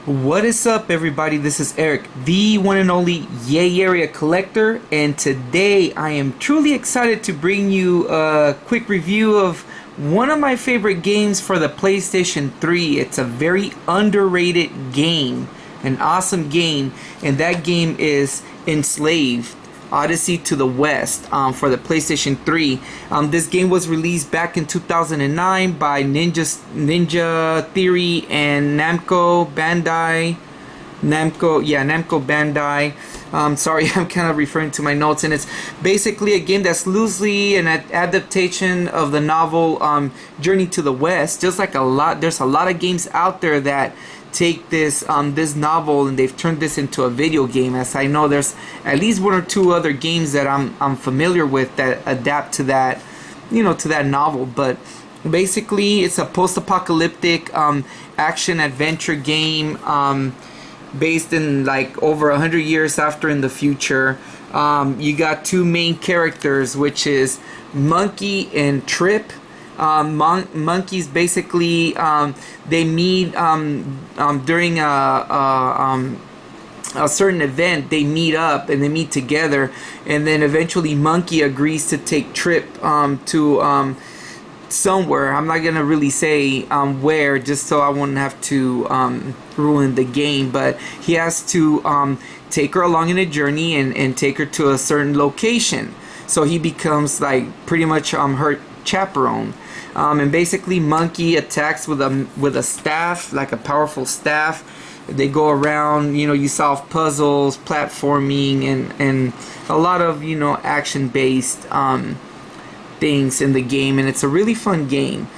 What is up, everybody? This is Eric, the one and only Yay Area Collector, and today I am truly excited to bring you a quick review of one of my favorite games for the PlayStation 3. It's a very underrated game, an awesome game, and that game is Enslaved. Odyssey to the West for the PlayStation 3. This game was released back in 2009 by Ninja Theory and Namco Bandai. Namco Bandai. Sorry, I'm kind of referring to my notes, and it's basically a game that's loosely an adaptation of the novel Journey to the West. There's a lot of games out there that take this this novel and they've turned this into a video game. As I know, there's at least one or two other games that I'm familiar with that adapt to that, to that novel. But basically, it's a post-apocalyptic action adventure game based in like over 100 years after in the future. You got two main characters, which is Monkey and Trip. Monkeys basically they meet during a certain event. They meet up and they meet together, and then eventually Monkey agrees to take Trip to somewhere. I'm not gonna really say where, just so I won't have to ruin the game, but he has to take her along in a journey and take her to a certain location. So he becomes like pretty much her chaperone. And basically Monkey attacks with a staff, like a powerful staff. They go around, you solve puzzles, platforming, and a lot of action based things in the game, and it's a really fun game.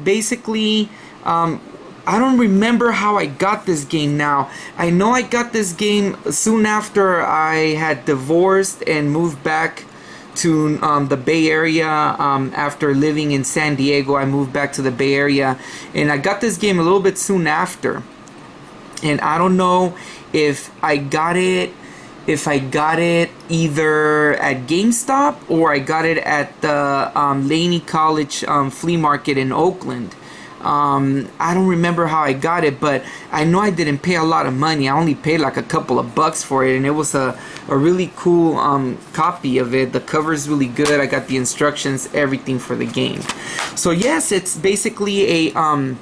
Basically, I don't remember how I got this game now. I know I got this game soon after I had divorced and moved back to the Bay Area. After living in San Diego, I moved back to the Bay Area, and I got this game a little bit soon after. And I don't know if I got it either at GameStop or I got it at the Laney College flea market in Oakland. I don't remember how I got it, but I know I didn't pay a lot of money. I only paid like a couple of bucks for it, and it was a really cool copy of it. The cover is really good. I got the instructions, everything for the game. So yes, it's basically a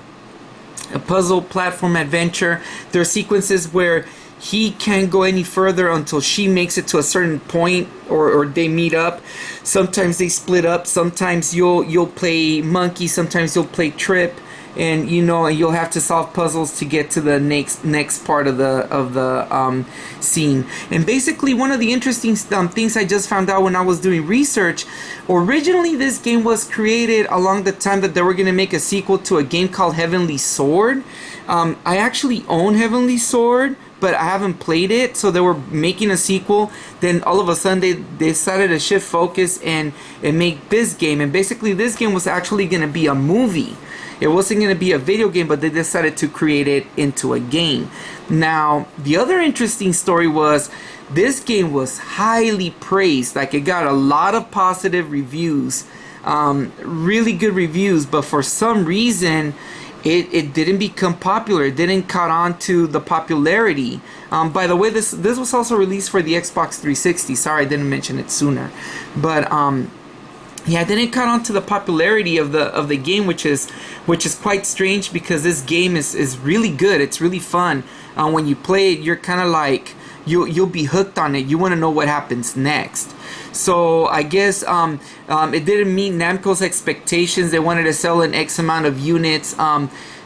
puzzle platform adventure. There are sequences where he can't go any further until she makes it to a certain point, or they meet up. Sometimes they split up. Sometimes you'll play Monkey. Sometimes you'll play Trip. And you'll have to solve puzzles to get to the next part of the scene. And basically, one of the interesting things I just found out when I was doing research, originally this game was created along the time that they were going to make a sequel to a game called Heavenly Sword. I actually own Heavenly Sword, but I haven't played it. So they were making a sequel. Then all of a sudden they decided to shift focus and make this game. And basically, this game was actually going to be a movie. It wasn't going to be a video game, but they decided to create it into a game. Now, the other interesting story was this game was highly praised. Like, it got a lot of positive reviews, really good reviews, but for some reason it didn't become popular. It didn't caught on to the popularity. By the way, this was also released for the Xbox 360. Sorry, I didn't mention it sooner. But yeah, then it caught on to the popularity of the game, which is quite strange, because this game is really good. It's really fun. When you play it, you're kind of like you'll be hooked on it. You want to know what happens next. So I guess it didn't meet Namco's expectations. They wanted to sell an X amount of units.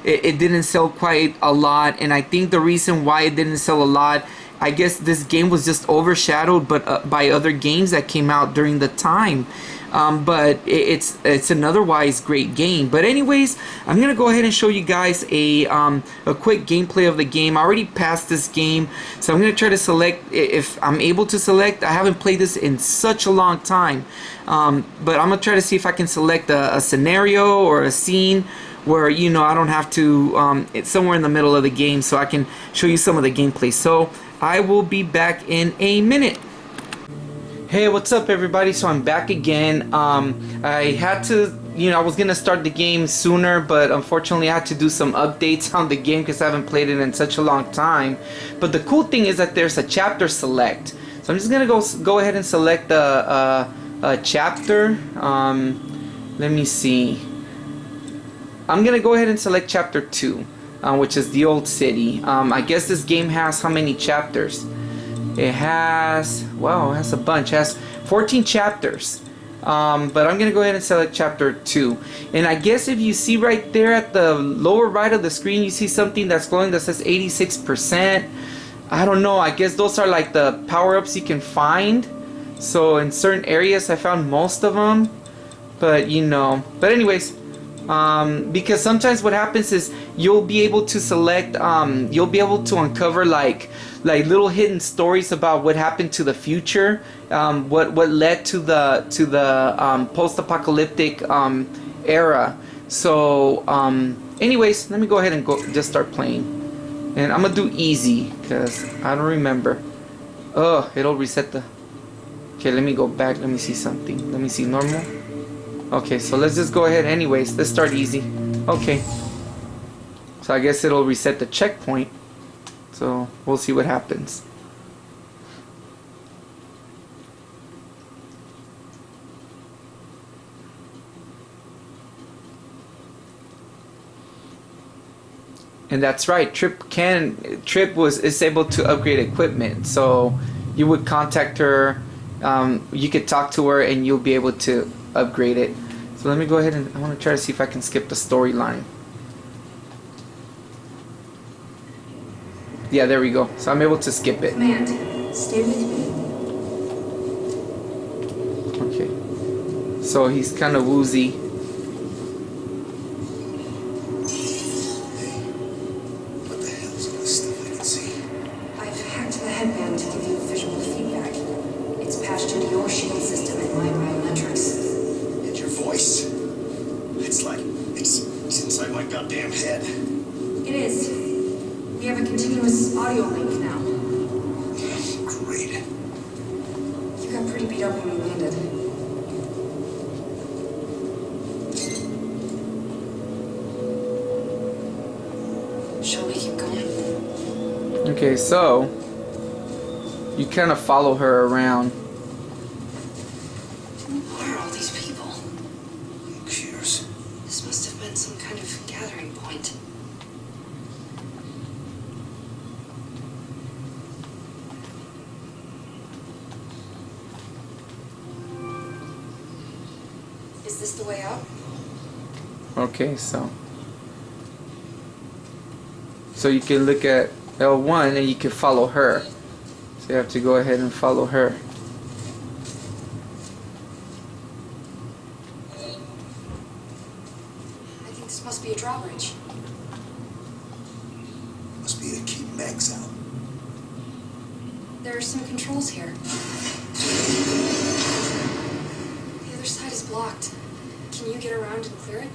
It didn't sell quite a lot, and I think the reason why it didn't sell a lot, I guess this game was just overshadowed by other games that came out during the time. But it's an otherwise great game. But anyways, I'm gonna go ahead and show you guys a quick gameplay of the game. I already passed this game, so I'm gonna try to select, if I'm able to select. I haven't played this in such a long time, but I'm gonna try to see if I can select a scenario or a scene where I don't have to. It's somewhere in the middle of the game, so I can show you some of the gameplay. So I will be back in a minute. Hey, what's up, everybody? So I'm back again. I had to you know, I was gonna start the game sooner, but unfortunately I had to do some updates on the game because I haven't played it in such a long time. But the cool thing is that there's a chapter select. So I'm just gonna go ahead and select a chapter. Let me see. I'm gonna go ahead and select chapter 2, which is the old city. I guess this game has how many chapters? It has, wow, it has a bunch. It has 14 chapters. But I'm gonna go ahead and select chapter 2. And I guess if you see right there at the lower right of the screen, you see something that's glowing that says 86%. I don't know, I guess those are like the power-ups you can find. So in certain areas I found most of them. But you know, but anyways, because sometimes what happens is you'll be able to select, you'll be able to uncover like little hidden stories about what happened to the future, what led to the post-apocalyptic era. So anyways, let me go ahead and just start playing, and I'm gonna do easy because I don't remember. Oh, it'll reset the. Okay, let me go back. Let me see something. Let me see normal. Okay, so let's just go ahead anyways. Let's start easy. Okay. So I guess it'll reset the checkpoint. So we'll see what happens. And that's right, Trip is able to upgrade equipment. So you would contact her, you could talk to her, and you'll be able to upgrade it. So let me go ahead and I want to try to see if I can skip the storyline. Yeah, there we go. So I'm able to skip it. Command, stay with me. Okay. So he's kind of woozy. What the hell's all this stuff I can see? I've hacked the headband to give you visual feedback. It's patched into your shield system and my biometrics. And your voice? It's like it's inside my goddamn head. It is. We have a continuous audio link now. Great. You got pretty beat up when we landed. Shall we keep going? Okay, so you kind of follow her around. Who are all these people? Who cares? This must have been some kind of gathering point. Is this the way out? Okay, so you can look at L1 and you can follow her. So you have to go ahead and follow her. I think this must be a drawbridge. Must be to keep Max out. There are some controls here. The other side is blocked. Can you get around and clear it?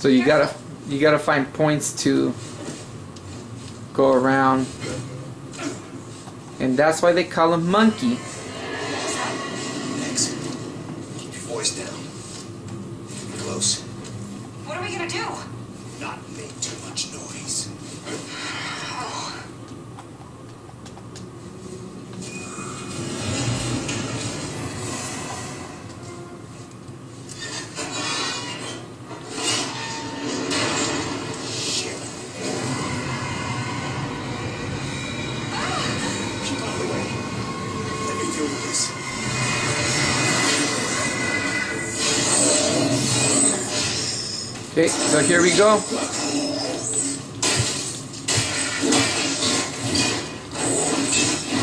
So you gotta find points to go around, and that's why they call him Monkey. Max, keep your voice down. Keep it close. What are we gonna do? Not make too much noise. Oh. Shit. Keep out of the way. Let me deal with this. Okay, so here we go.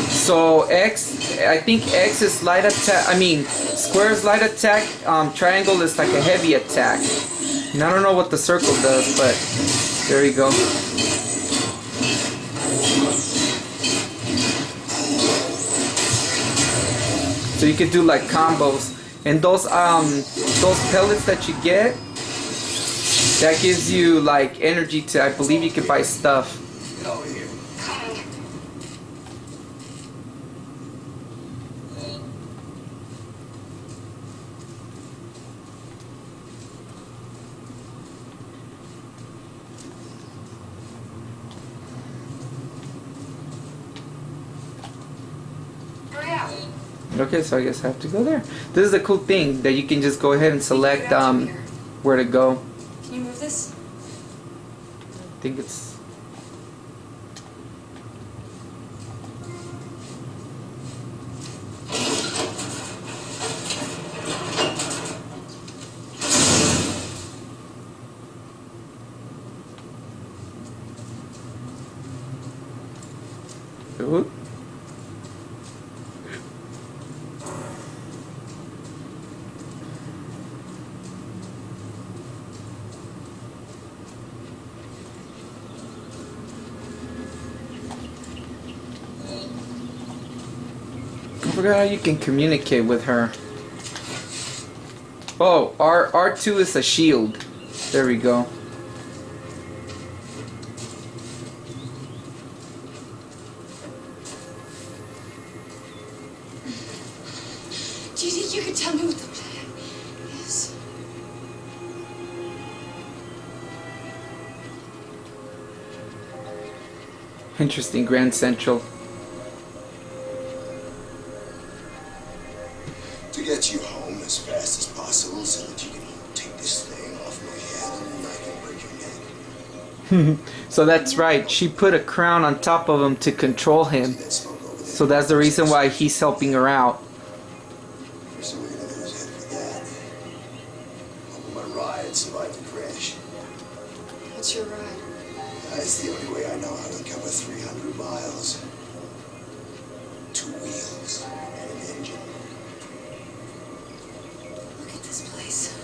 So X, I think X is light attack. I mean, square is light attack. Triangle is like a heavy attack. And I don't know what the circle does, but there you go. So you could do like combos. And those pellets that you get, that gives you like energy to, I believe you can buy stuff. Get over here. Hurry up. Okay, so I guess I have to go there. This is a cool thing that you can just go ahead and select where to go. Can you move this? I think it's... Ooh. I forgot how you can communicate with her. Oh, R2 is a shield. There we go. Do you think you could tell me what the plan is? Interesting, Grand Central. To get you home as fast as possible so that you can take this thing off my head and I can break your neck. So that's right, she put a crown on top of him to control him. That smoke over there. So that's the reason why he's helping her out. First thing we're gonna do is head for that. Hope my ride survived the crash. What's your ride? That's the only way I know how to cover 300 miles. 2 wheels and an engine. Look at this place.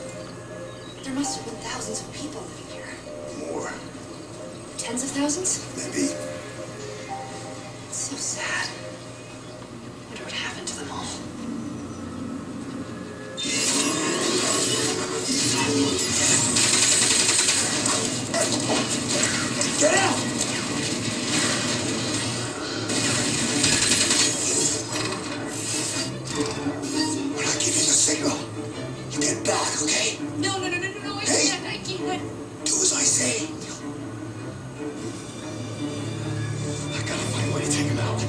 There must have been thousands of people living here. More, Tens of thousands? maybe. It's so sad. Wonder what happened to them all. Get out! When I give you the signal, you get back, okay? No, I Hey. can't, I can't. Do as I say. I gotta find a way to take him out.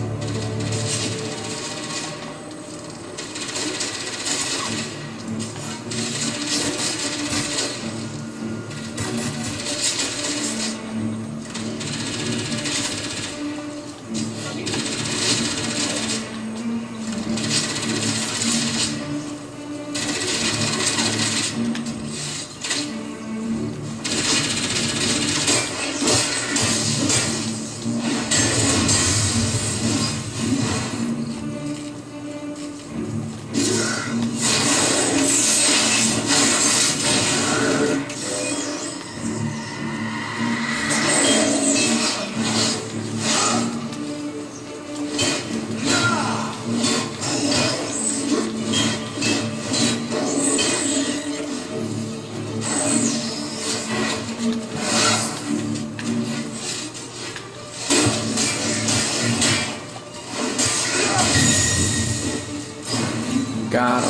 Got him.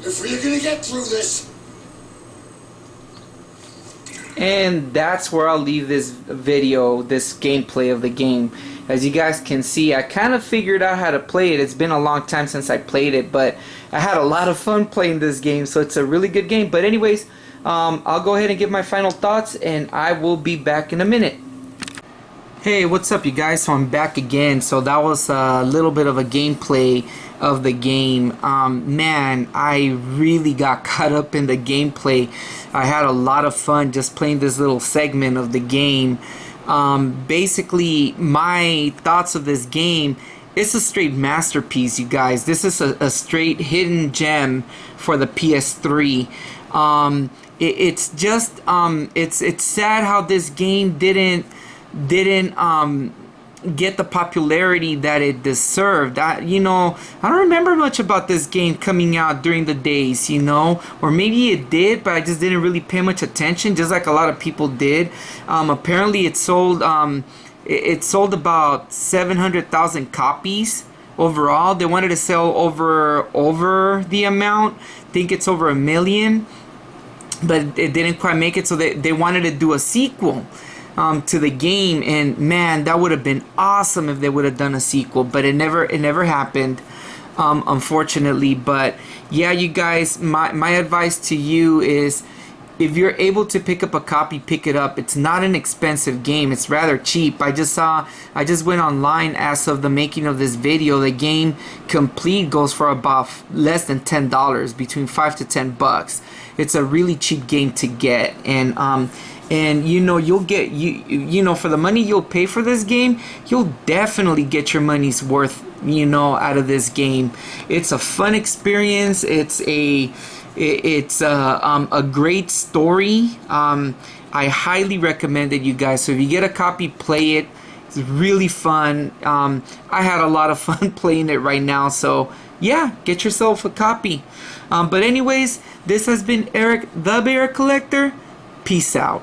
If we're gonna get through this. And that's where I'll leave this video, this gameplay of the game. As you guys can see, I kind of figured out how to play it. It's been a long time since I played it, but I had a lot of fun playing this game, so it's a really good game. But anyways, I'll go ahead and give my final thoughts, and I will be back in a minute. Hey, what's up, you guys? So I'm back again. So that was a little bit of a gameplay of the game. Man, I really got caught up in the gameplay. I had a lot of fun just playing this little segment of the game. Basically, my thoughts of this game, it's a straight masterpiece, you guys. This is a straight hidden gem for the PS3. It's just it's sad how this game didn't get the popularity that it deserved. I don't remember much about this game coming out during the days, or maybe it did, but I just didn't really pay much attention, just like a lot of people did. Apparently it sold about 700,000 copies overall. They wanted to sell over the amount. I think it's over 1 million, but it didn't quite make it, so they wanted to do a sequel to the game, and man, that would have been awesome if they would have done a sequel, but it never happened, unfortunately. But yeah, you guys, my advice to you is, if you're able to pick up a copy, pick it up. It's not an expensive game. It's rather cheap. I just went online as of the making of this video. The game complete goes for about less than $10, between $5 to $10. It's a really cheap game to get, and you'll get for the money you'll pay for this game, you'll definitely get your money's worth out of this game. It's a fun experience. It's a great story. I highly recommend it, you guys. So if you get a copy, play it. It's really fun. I had a lot of fun playing it right now, so yeah, get yourself a copy. But anyways, this has been Eric, the Bear Collector. Peace out.